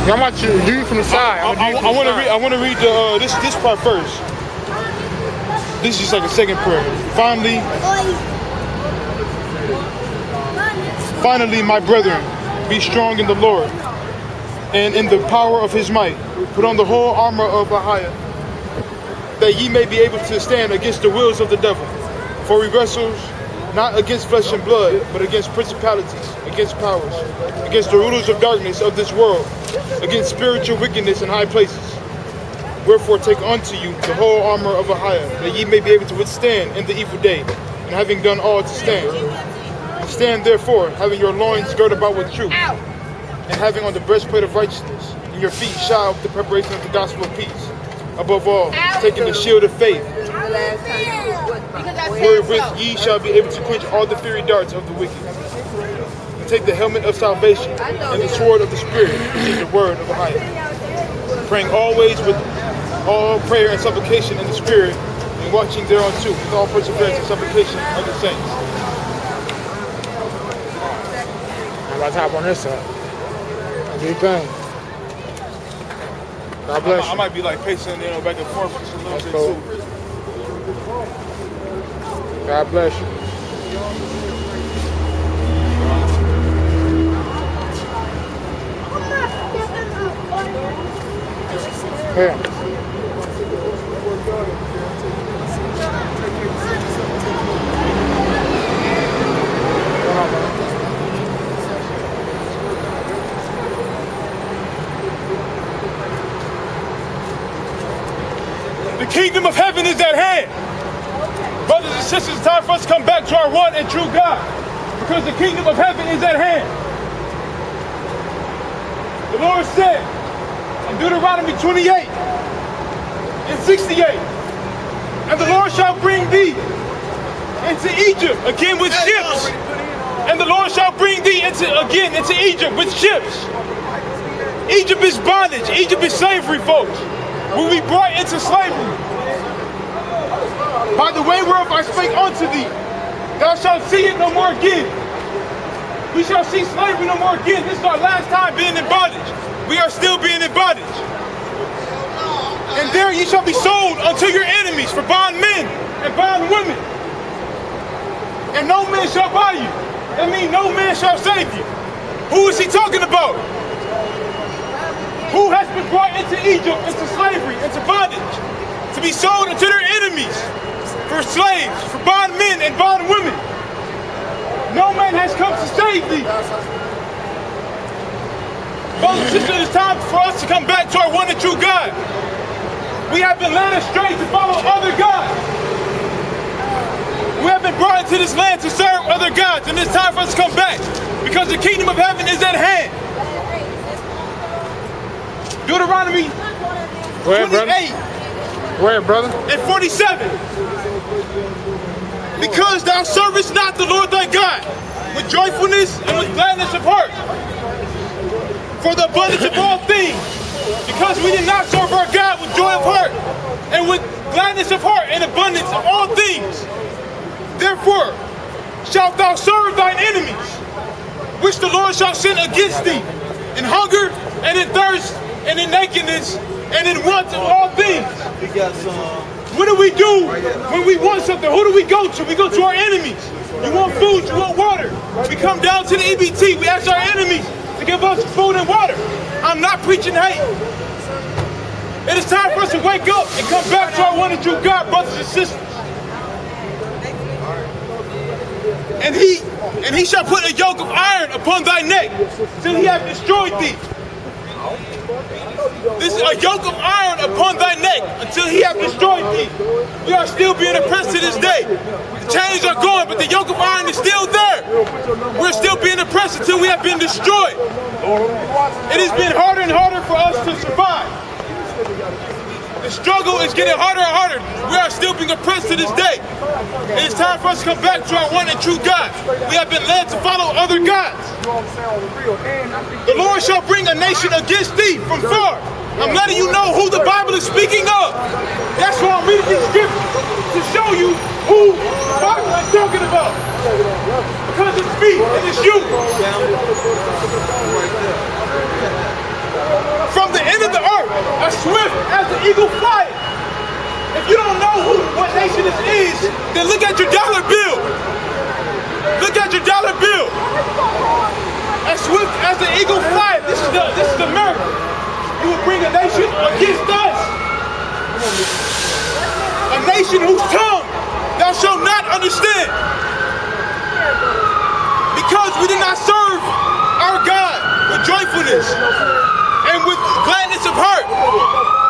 I want you to do from the side. I want to read this part first. This is like a second prayer. Finally, my brethren, be strong in the Lord and in the power of his might. Put on the whole armor of Ahiah, that ye may be able to stand against the wills of the devil. For we wrestle not against flesh and blood, but against principalities, against powers, against the rulers of darkness of this world, against spiritual wickedness in high places. Wherefore take unto you the whole armor of Ahiah, that ye may be able to withstand in the evil day, and having done all to stand. Stand therefore, having your loins girded about with truth, and having on the breastplate of righteousness, and your feet shod with the preparation of the gospel of peace. Above all, taking the shield of faith, wherewith ye shall be able to quench all the fiery darts of the wicked. And take the helmet of salvation, and the sword of the Spirit, which is the word of Ahiah. Praying always with all prayer and supplication in the Spirit, and watching thereunto with all perseverance and supplication of the saints. I'm about to hop on this side. Do your thing. God bless you. I might be like pacing, back and forth just a little That's bit cool. too. God bless you. Here. The kingdom of heaven is at hand. Brothers and sisters, it's time for us to come back to our one and true God, because the kingdom of heaven is at hand. The Lord said in Deuteronomy 28 and 68, and the Lord shall bring thee into Egypt again with ships, and the Lord shall bring thee into Egypt with ships. Egypt is bondage. Egypt is slavery, folks. Will be brought into slavery. By the way whereof I spake unto thee, thou shalt see it no more again. We shall see slavery no more again. This is our last time being in bondage. We are still being in bondage. And there ye shall be sold unto your enemies for bondmen and bondwomen. And no man shall buy you. That means no man shall save you. Who is he talking about? Who has been brought into Egypt, into slavery, into bondage, to be sold unto their enemies, for slaves, for bondmen and bondwomen. No man has come to save thee. Brothers and sisters, it's time for us to come back to our one and true God. We have been led astray to follow other gods. We have been brought into this land to serve other gods, and it's time for us to come back, because the kingdom of heaven is at hand. Deuteronomy 28 and 47. Because thou servest not the Lord thy God with joyfulness and with gladness of heart, for the abundance of all things, because we did not serve our God with joy of heart and with gladness of heart and abundance of all things. Therefore shalt thou serve thine enemies, which the Lord shall send against thee, in hunger and in thirst and in nakedness and in want of all things. What do we do when we want something? Who do we go to? We go to our enemies. You want food, you want water. We come down to the EBT, we ask our enemies to give us food and water. I'm not preaching hate. It is time for us to wake up and come back to our one and true God, brothers and sisters. And he shall put a yoke of iron upon thy neck till he have destroyed thee. This is a yoke of iron upon thy neck until he have destroyed thee. We are still being oppressed to this day. The chains are gone, but the yoke of iron is still there. We're still being oppressed until we have been destroyed. It has been harder and harder for us to survive. The struggle is getting harder and harder. We are still being oppressed to this day. It is time for us to come back to our one and true God. We have been led to follow other gods. The Lord shall bring a nation against thee from far. I'm letting you know who the Bible is speaking of. That's why I'm reading these scriptures, to show you who the Bible is talking about. Because it's me and it's you. eagle flying. If you don't know what nation this is, then look at your dollar bill. Look at your dollar bill. As swift as the eagle flies, this is America. You will bring a nation against us. A nation whose tongue thou shalt not understand. Because we did not serve our God with joyfulness and with gladness of heart.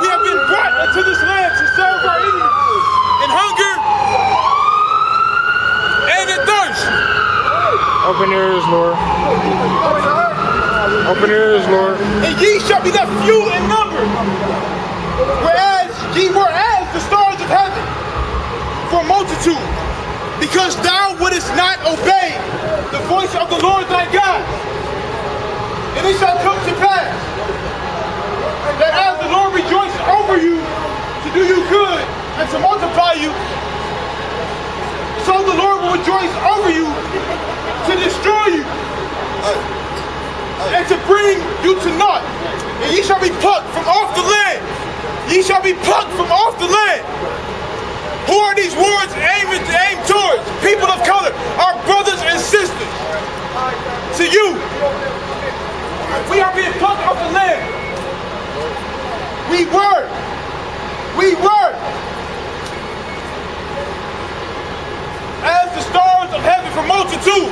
We have been brought into this land to serve our enemies in hunger and in thirst. Open your ears, Lord. Open your ears, Lord. And ye shall be left few in number, whereas ye were as the stars of heaven for multitude, because thou wouldest not obey the voice of the Lord thy God. And it shall come to pass that as the Lord rejoices over you to do you good and to multiply you, so the Lord will rejoice over you to destroy you and to bring you to naught. And ye shall be plucked from off the land. Ye shall be plucked from off the land. Who are these words aimed towards? People of color, our brothers and sisters. To you, we are being plucked off the land. We were as the stars of heaven for multitude.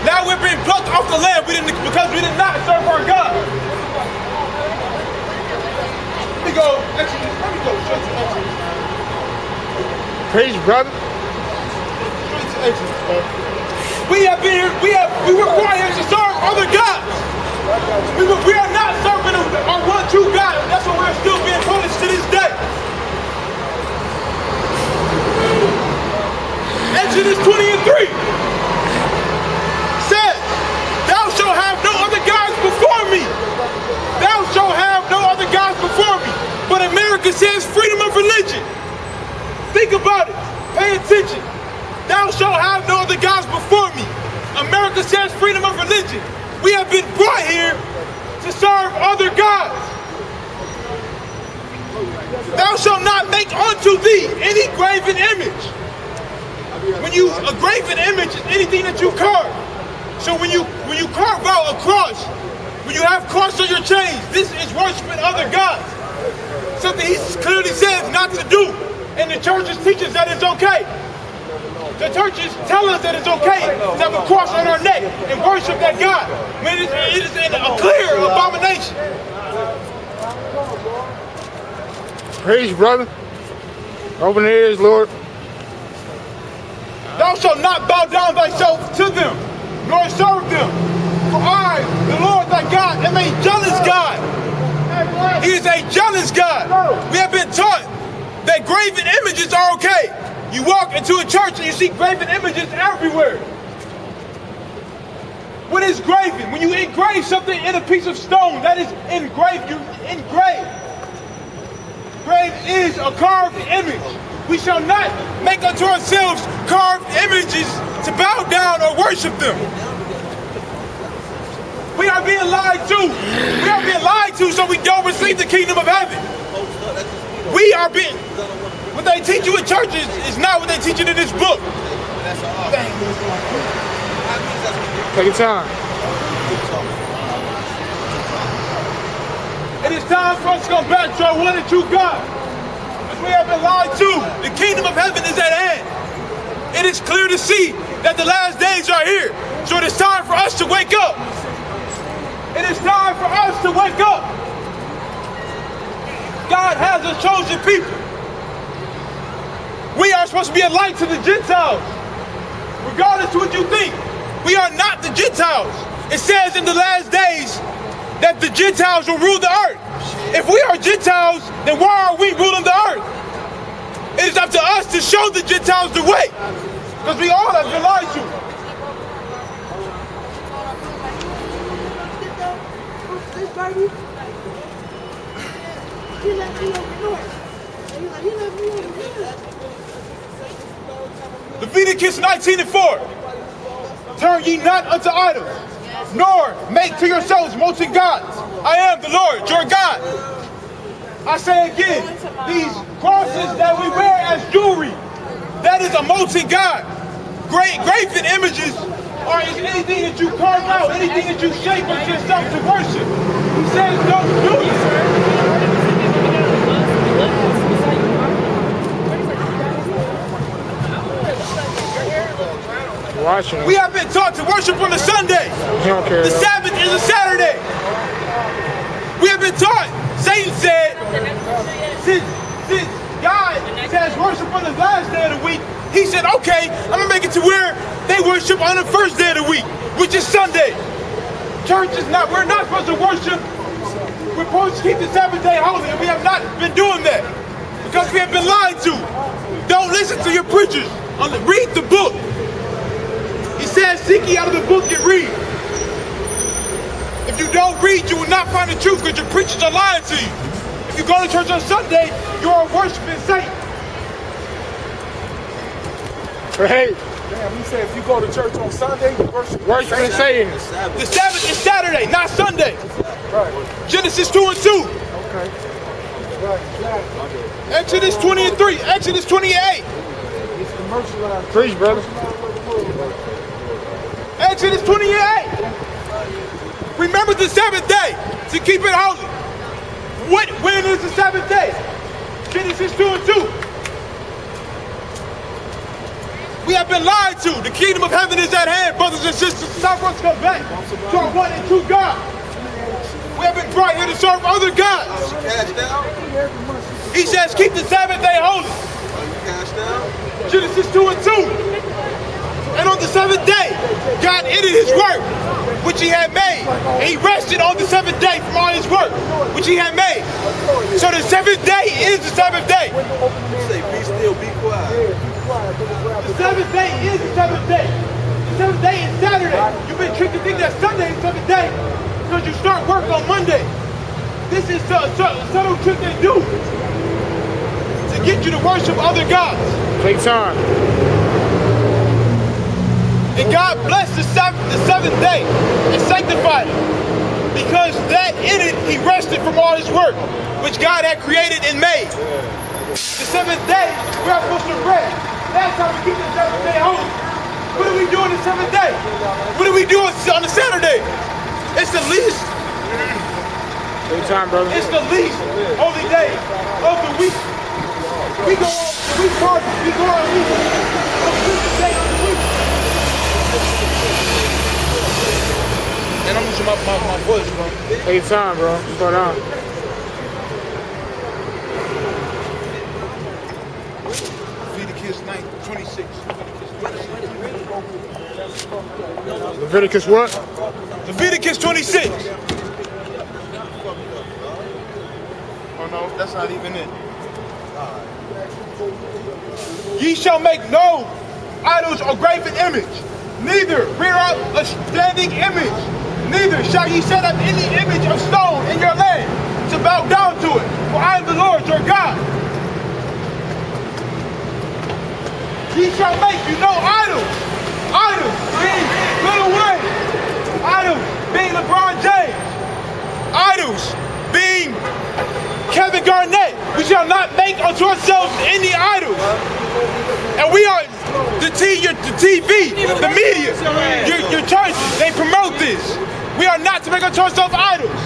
Now we're being plucked off the land because we did not serve our God. Let me go. Straight to Exodus. Praise, brother. Straight to Exodus, man. We were brought here to serve other gods. We are not serving our one true God. That's what we're still being punished to this day. Exodus 20:3 says, thou shalt have no other gods before me. Thou shalt have no other gods before me. But America says freedom of religion. Think about it. Pay attention. Thou shalt have no other gods before me. America says freedom of religion. We have been brought here to serve other gods. Thou shalt not make unto thee any graven image. A graven image is anything that you carve. So when you carve out a cross, when you have cross on your chains, this is worshiping other gods. Something he clearly says not to do. And the churches teach us that it's okay. The churches tell us that it's okay to have a cross on our neck and worship that God. When it is a clear abomination. Praise, brother. Open the ears, Lord. Thou shalt not bow down thyself to them, nor serve them. For I, the Lord thy God, am a jealous God. He is a jealous God. We have been taught that graven images are okay. You walk into a church and you see graven images everywhere. What is graven? When you engrave something in a piece of stone, that is engraved. You engrave. Grave is a carved image. We shall not make unto ourselves carved images to bow down or worship them. We are being lied to. We are being lied to so we don't receive the kingdom of heaven. We are being... What they teach you in churches is not what they teach you in this book. Take your time. It is time for us to come back to our one and true God. Because we have been lied to. The kingdom of heaven is at hand. It is clear to see that the last days are here. So it is time for us to wake up. It is time for us to wake up. God has a chosen people. We are supposed to be a light to the Gentiles. Regardless of what you think, we are not the Gentiles. It says in the last days that the Gentiles will rule the earth. If we are Gentiles, then why are we ruling the earth? It is up to us to show the Gentiles the way. Because we all have been lied to. Leviticus 19:4. Turn ye not unto idols, nor make to yourselves molten gods. I am the Lord, your God. I say again, these crosses that we wear as jewelry, that is a molten God. Graven images are anything that you carve out, anything that you shape unto yourself to worship. He says don't do it. Watching. We have been taught to worship on a Sunday. Okay, The Sabbath is a Saturday. We have been taught. Satan said, since God says worship on the last day of the week, he said, okay, I'm going to make it to where they worship on the first day of the week, which is Sunday. Church is not, we're not supposed to worship. We're supposed to keep the Sabbath day holy, and we have not been doing that because we have been lied to. Don't listen to your preachers. Read the book. He says, seek ye out of the book and read. If you don't read, you will not find the truth because your preachers are lying to you. If you go to church on Sunday, you are worshiping Satan. Hey, Damn, you said if you go to church on Sunday, you worshiping Satan. The Sabbath is Saturday, not Sunday. Right. Genesis 2 and 2. Okay. Right. Exodus 20 and 3. Exodus 28. It's commercialized. Preach, brother. Exodus 28. Remember the Sabbath day to keep it holy. When is the Sabbath day? Genesis 2 and 2. We have been lied to. The kingdom of heaven is at hand, brothers and sisters. It's time for us to come back to our one and true God. We have been brought here to serve other gods. He says, keep the Sabbath day holy. Genesis 2 and 2. And on the seventh day, God ended his work, which he had made. And he rested on the seventh day from all his work, which he had made. So the seventh day is the Sabbath day. Say, be still, be quiet. The seventh day is the seventh day. The seventh day is Saturday. You've been tricked to think that Sunday is the seventh day because you start work on Monday. This is a subtle trick they do to get you to worship other gods. Take time. And God blessed the seventh day and sanctified it. Because that in it, he rested from all his work, which God had created and made. The seventh day, we are supposed to rest. That's how we keep the seventh day holy. What do we do on the seventh day? What do we do on the Saturday? It's the least. Take time, brother. It's the least holy day of the week. We go on, we party, we go on a week. The day of the week. And I'm losing my voice, bro. Take time, bro. What's going on? Leviticus 26. Leviticus what? Leviticus 26. Oh no, that's not even it. Ye shall make no idols or graven image, neither rear up a standing image, neither shall ye set up any image of stone in your land to bow down to it, for I am the Lord your God. Ye shall make you no idols. Idols being Little Wayne. Idols being LeBron James. Idols being Kevin Garnett. We shall not make unto ourselves any idols. And we are the TV, the media, your church, they promote this. We are not to make unto ourselves idols.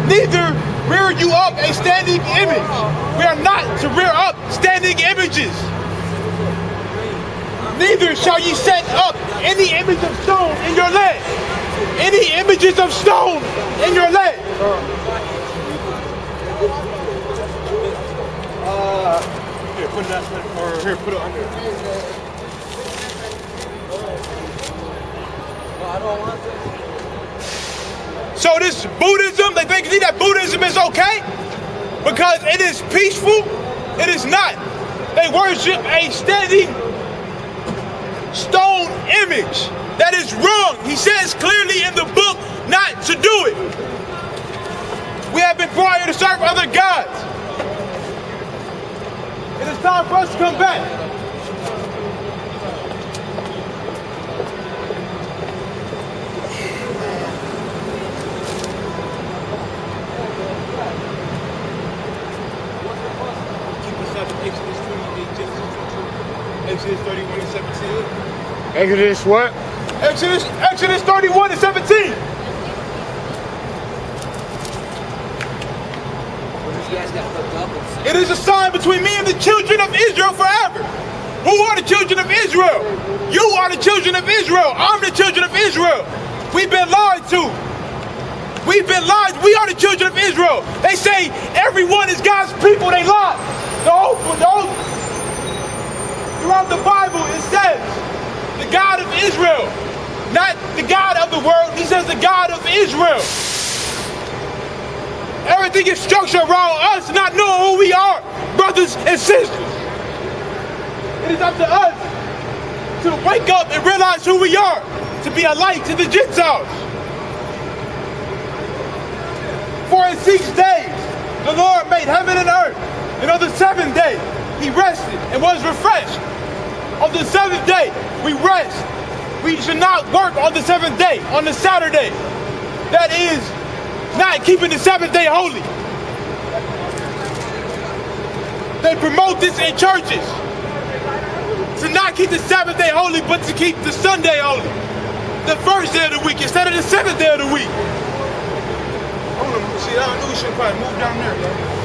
Neither rear you up a standing image. We are not to rear up standing images. Neither shall ye set up any image of stone in your land. Any images of stone in your land. Here, put that, or here, put it under. So this Buddhism, they think that Buddhism is okay because it is peaceful. It is not. They worship a standing stone image. That is wrong. He says clearly in the book not to do it. We have been brought here to serve other gods. It is time for us to come back. Exodus 31 and 17. Exodus what? Exodus 31 and 17. It is a sign between me and the children of Israel forever. Who are the children of Israel? You are the children of Israel. I'm the children of Israel. We've been lied to. We've been lied. We are the children of Israel. They say everyone is God's people. They lie. Throughout the Bible, it says the God of Israel, not the God of the world. He says the God of Israel. Everything is structured around us not knowing who we are, brothers and sisters. It is up to us to wake up and realize who we are, to be a light to the Gentiles. For in 6 days the Lord made heaven and earth, and on the seventh day he rested and was refreshed. On the seventh day we rest. We should not work on the seventh day, on the Saturday. That is not keeping the Sabbath day holy. They promote this in churches, to not keep the Sabbath day holy, but to keep the Sunday holy, the first day of the week instead of the seventh day of the week. Hold on, see, I knew we should probably move down there, bro.